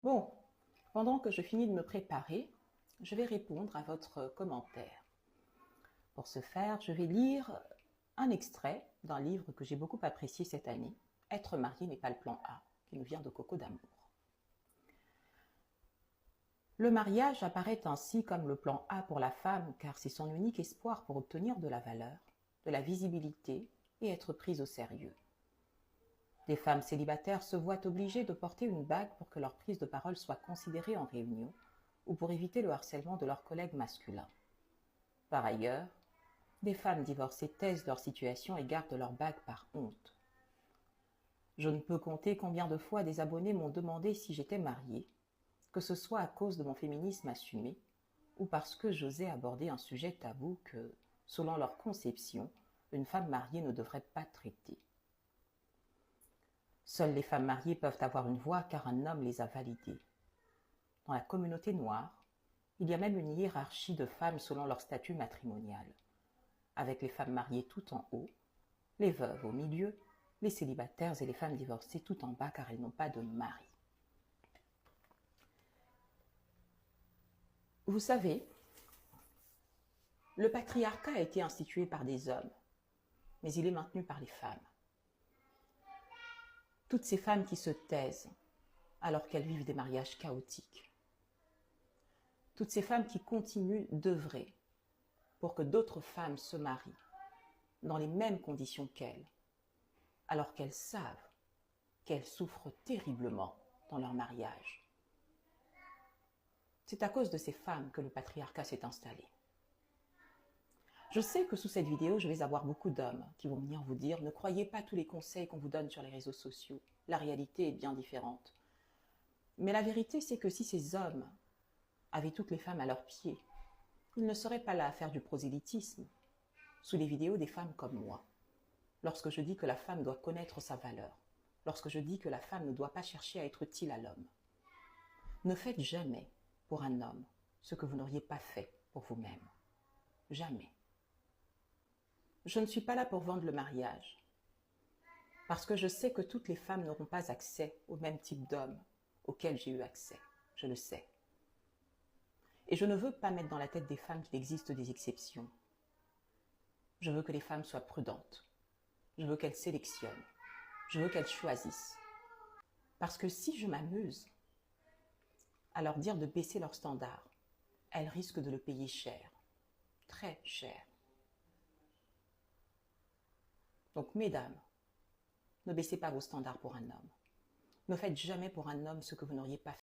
Bon, pendant que je finis de me préparer, je vais répondre à votre commentaire. Pour ce faire, je vais lire un extrait d'un livre que j'ai beaucoup apprécié cette année, Être marié n'est pas le plan A, qui nous vient de Coco d'amour. Le mariage apparaît ainsi comme le plan A pour la femme, car c'est son unique espoir pour obtenir de la valeur, de la visibilité et être prise au sérieux. Des femmes célibataires se voient obligées de porter une bague pour que leur prise de parole soit considérée en réunion ou pour éviter le harcèlement de leurs collègues masculins. Par ailleurs, des femmes divorcées taisent leur situation et gardent leur bague par honte. Je ne peux compter combien de fois des abonnés m'ont demandé si j'étais mariée, que ce soit à cause de mon féminisme assumé ou parce que j'osais aborder un sujet tabou que, selon leur conception, une femme mariée ne devrait pas traiter. Seules les femmes mariées peuvent avoir une voix car un homme les a validées. Dans la communauté noire, il y a même une hiérarchie de femmes selon leur statut matrimonial, avec les femmes mariées tout en haut, les veuves au milieu, les célibataires et les femmes divorcées tout en bas car elles n'ont pas de mari. Vous savez, le patriarcat a été institué par des hommes, mais il est maintenu par les femmes. Toutes ces femmes qui se taisent alors qu'elles vivent des mariages chaotiques. Toutes ces femmes qui continuent d'œuvrer pour que d'autres femmes se marient dans les mêmes conditions qu'elles, alors qu'elles savent qu'elles souffrent terriblement dans leur mariage. C'est à cause de ces femmes que le patriarcat s'est installé. Je sais que sous cette vidéo, je vais avoir beaucoup d'hommes qui vont venir vous dire « Ne croyez pas tous les conseils qu'on vous donne sur les réseaux sociaux. La réalité est bien différente. » Mais la vérité, c'est que si ces hommes avaient toutes les femmes à leurs pieds, ils ne seraient pas là à faire du prosélytisme sous les vidéos des femmes comme moi. Lorsque je dis que la femme doit connaître sa valeur, lorsque je dis que la femme ne doit pas chercher à être utile à l'homme. Ne faites jamais pour un homme ce que vous n'auriez pas fait pour vous-même. Jamais. Je ne suis pas là pour vendre le mariage, parce que je sais que toutes les femmes n'auront pas accès au même type d'homme auquel j'ai eu accès. Je le sais. Et je ne veux pas mettre dans la tête des femmes qu'il existe des exceptions. Je veux que les femmes soient prudentes. Je veux qu'elles sélectionnent. Je veux qu'elles choisissent. Parce que si je m'amuse à leur dire de baisser leurs standards, elles risquent de le payer cher. Très cher. Donc, mesdames, ne baissez pas vos standards pour un homme. Ne faites jamais pour un homme ce que vous n'auriez pas fait